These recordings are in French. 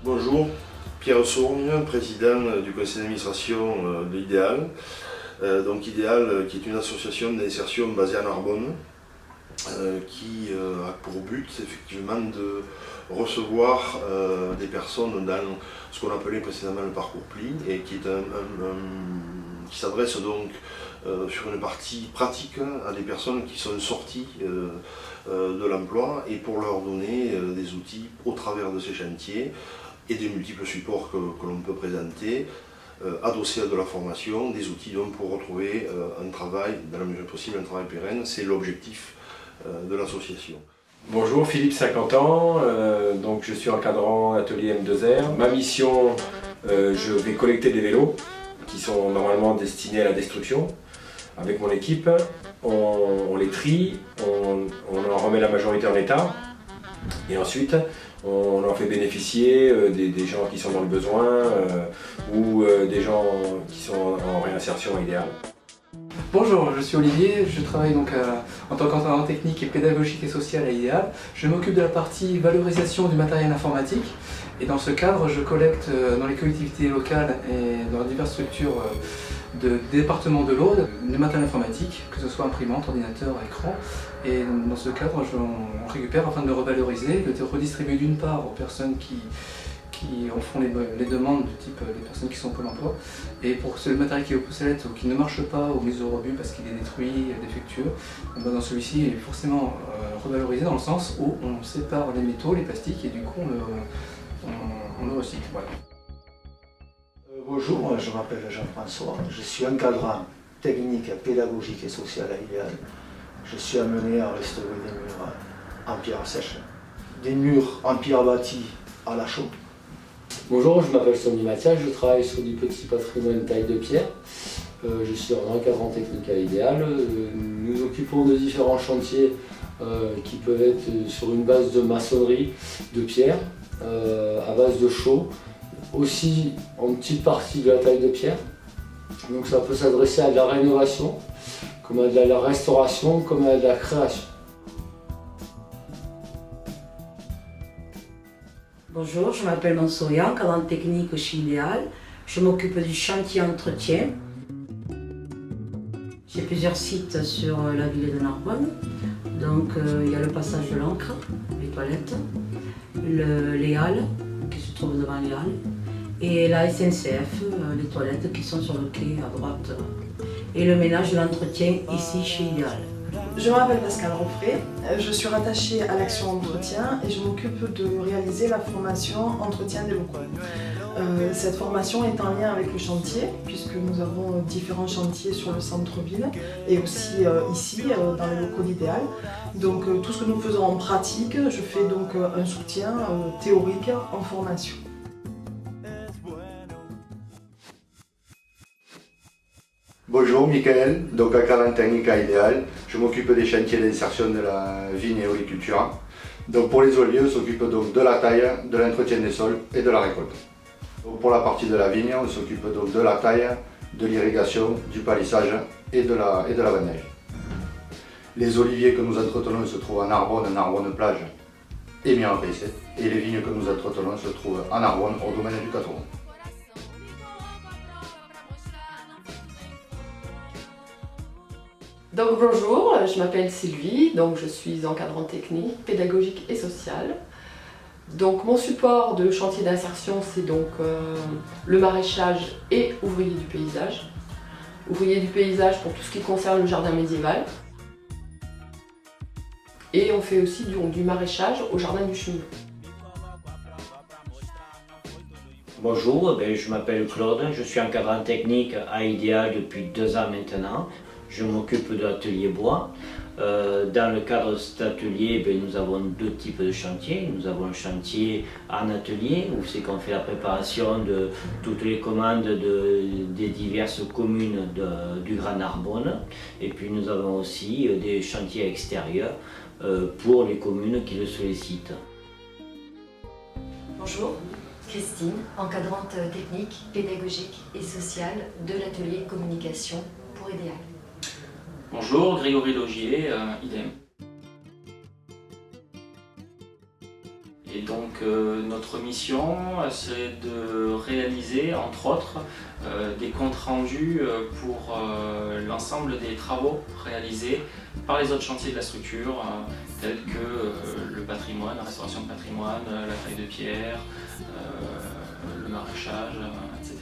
Bonjour, Pierre Sourgne, président du conseil d'administration de l'Idéal. Donc Idéal, qui est une association d'insertion basée à Narbonne, qui a pour but effectivement de recevoir des personnes dans ce qu'on appelait précédemment le parcours PLI et qui s'adresse donc sur une partie pratique à des personnes qui sont sorties de l'emploi et pour leur donner des outils au travers de ces chantiers et des multiples supports que l'on peut présenter, adossés à de la formation, des outils donc pour retrouver un travail, dans la mesure possible, un travail pérenne. C'est l'objectif de l'association. Bonjour, Philippe, 50 ans, donc je suis encadrant atelier M2R. Ma mission, je vais collecter des vélos qui sont normalement destinés à la destruction. Avec mon équipe, on les trie, on en remet la majorité en état et ensuite on en fait bénéficier des gens qui sont dans le besoin ou des gens qui sont en réinsertion idéale. Bonjour, je suis Olivier, je travaille donc en tant qu'entraîneur technique et pédagogique et social à Idéal. Je m'occupe de la partie valorisation du matériel informatique et dans ce cadre, je collecte dans les collectivités locales et dans diverses structures de départements de l'Aude du matériel informatique, que ce soit imprimante, ordinateur, écran. Et dans ce cadre, on récupère afin de le revaloriser, de le redistribuer d'une part aux personnes qui en font les demandes, du type les personnes qui sont au Pôle emploi. Et pour ce matériel qui est obsolète ou qui ne marche pas ou mis au rebut parce qu'il est détruit, défectueux, dans celui-ci il est forcément revalorisé dans le sens où on sépare les métaux, les plastiques et du coup on le recycle. Voilà. Bonjour, je m'appelle Jean-François, je suis encadrant technique, pédagogique et social à Idéal. Je suis amené à restaurer des murs en pierre sèche, des murs en pierre bâtie à la chaux. Bonjour, je m'appelle Sonny Mathias, je travaille sur du petit patrimoine taille de pierre. Je suis en encadrant technique à Idéal. Nous nous occupons de différents chantiers qui peuvent être sur une base de maçonnerie, de pierre, à base de chaux, aussi en petite partie de la taille de pierre. Donc ça peut s'adresser à de la rénovation, comme à de la restauration, comme à de la création. Bonjour, je m'appelle Mansourian, encadrant technique chez Idéal. Je m'occupe du chantier entretien. J'ai plusieurs sites sur la ville de Narbonne. Donc il y a le passage de l'Ancre, les toilettes, les halles qui se trouvent devant les halles, et la SNCF, les toilettes qui sont sur le quai à droite, et le ménage et l'entretien ici chez Idéal. Je m'appelle Pascal Roffray, je suis rattachée à l'action entretien et je m'occupe de réaliser la formation entretien des locaux. Cette formation est en lien avec le chantier puisque nous avons différents chantiers sur le centre-ville et aussi ici dans les locaux d'Idéal. Donc tout ce que nous faisons en pratique, je fais donc un soutien théorique en formation. Bonjour, Michael, donc encadrant technique à Idéal. Je m'occupe des chantiers d'insertion de la vigne et oliculture. Donc pour les oliviers, on s'occupe donc de la taille, de l'entretien des sols et de la récolte. Donc pour la partie de la vigne, on s'occupe donc de la taille, de l'irrigation, du palissage et de la vendange. Les oliviers que nous entretenons se trouvent à Narbonne, Narbonne plage et Mirepoix. Et les vignes que nous entretenons se trouvent à Narbonne, au domaine du Catteron. Donc bonjour, je m'appelle Sylvie, donc je suis encadrante technique, pédagogique et sociale. Donc mon support de chantier d'insertion, c'est donc le maraîchage et ouvrier du paysage. Ouvrier du paysage pour tout ce qui concerne le jardin médiéval. Et on fait aussi du maraîchage au jardin du cheminement. Bonjour, je m'appelle Claude, je suis encadrant technique à Idéal depuis 2 ans maintenant. Je m'occupe de l'atelier bois. Dans le cadre de cet atelier, nous avons 2 types de chantiers. Nous avons un chantier en atelier où c'est qu'on fait la préparation de toutes les commandes des diverses communes du Grand Narbonne. Et puis nous avons aussi des chantiers extérieurs pour les communes qui le sollicitent. Bonjour, Christine, encadrante technique, pédagogique et sociale de l'atelier communication pour Idéal. Bonjour, Grégory Logier, idem. Et donc notre mission, c'est de réaliser, entre autres, des comptes rendus pour l'ensemble des travaux réalisés par les autres chantiers de la structure, tels que le patrimoine, la restauration de patrimoine, la taille de pierre, le maraîchage, etc.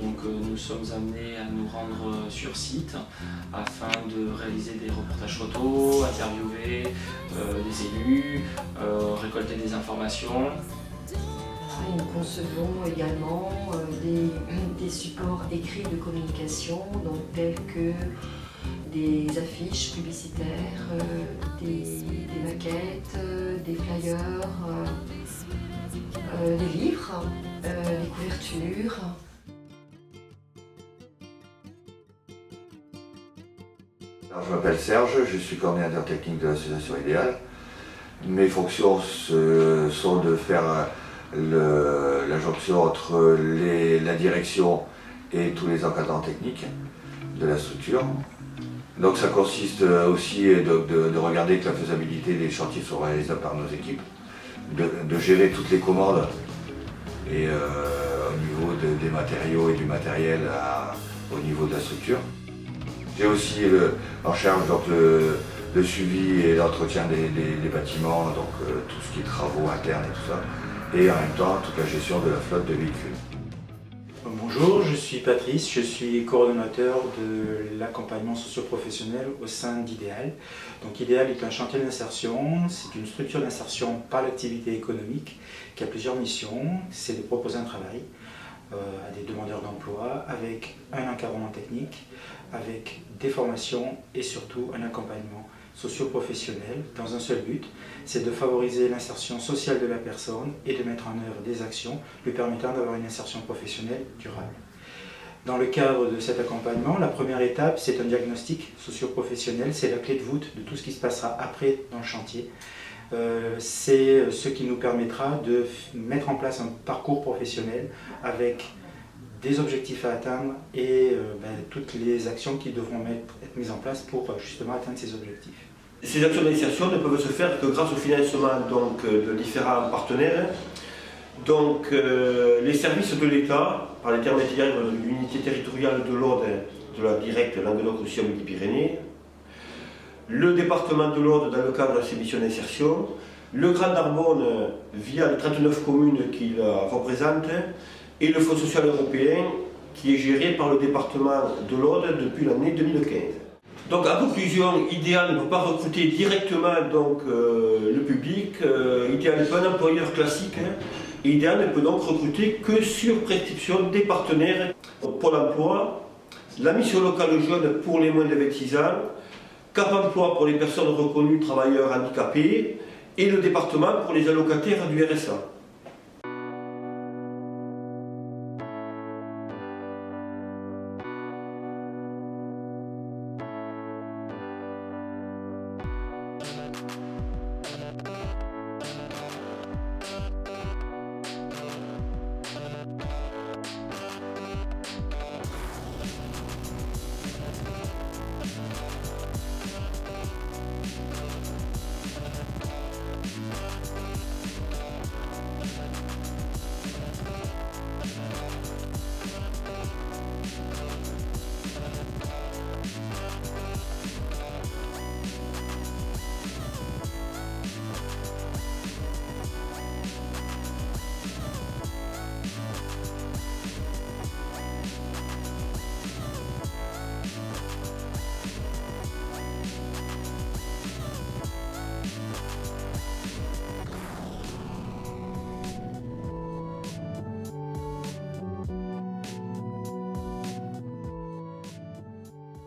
Donc nous sommes amenés à nous rendre sur site afin de réaliser des reportages photos, interviewer des élus, récolter des informations. Et nous concevons également des supports écrits de communication, donc tels que des affiches publicitaires, des maquettes, des flyers, des livres, des couvertures. Alors, je m'appelle Serge, je suis coordinateur technique de l'association Idéal. Mes fonctions sont de faire la jonction entre la direction et tous les encadrants techniques de la structure. Donc ça consiste aussi de regarder que la faisabilité des chantiers soit réalisable par nos équipes, de gérer toutes les commandes et au niveau des matériaux et du matériel au niveau de la structure. J'ai aussi en charge donc, le suivi et l'entretien des bâtiments, donc tout ce qui est travaux internes et tout ça, et en même temps toute la gestion de la flotte de véhicules. Bonjour, je suis Patrice, je suis coordonnateur de l'accompagnement socio-professionnel au sein d'Idéal. Donc Idéal est un chantier d'insertion, c'est une structure d'insertion par l'activité économique qui a plusieurs missions. C'est de proposer un travail à des demandeurs d'emploi avec un encadrement technique, avec des formations et surtout un accompagnement socio-professionnel dans un seul but, c'est de favoriser l'insertion sociale de la personne et de mettre en œuvre des actions lui permettant d'avoir une insertion professionnelle durable. Dans le cadre de cet accompagnement, la première étape, c'est un diagnostic socio-professionnel, c'est la clé de voûte de tout ce qui se passera après dans le chantier. C'est ce qui nous permettra de mettre en place un parcours professionnel avec des objectifs à atteindre et toutes les actions qui devront être mises en place pour justement atteindre ces objectifs. Ces actions d'insertion ne peuvent se faire que grâce au financement de différents partenaires. Donc les services de l'État, par l'intermédiaire de l'unité territoriale de l'Aude, de la directe Languedoc-Roussillon Midi-Pyrénées, le département de l'Aude dans le cadre de ses missions d'insertion, le Grand Narbonne via les 39 communes qu'il représente, et le Fonds social européen qui est géré par le département de l'Aude depuis l'année 2015. Donc en conclusion, Idéal ne peut pas recruter directement le public, Idéal n'est pas un employeur classique, et Idéal ne peut donc recruter que sur prescription des partenaires. Pôle emploi, la mission locale jeune pour les moins de 26 ans, Cap emploi pour les personnes reconnues travailleurs handicapés et le département pour les allocataires du RSA.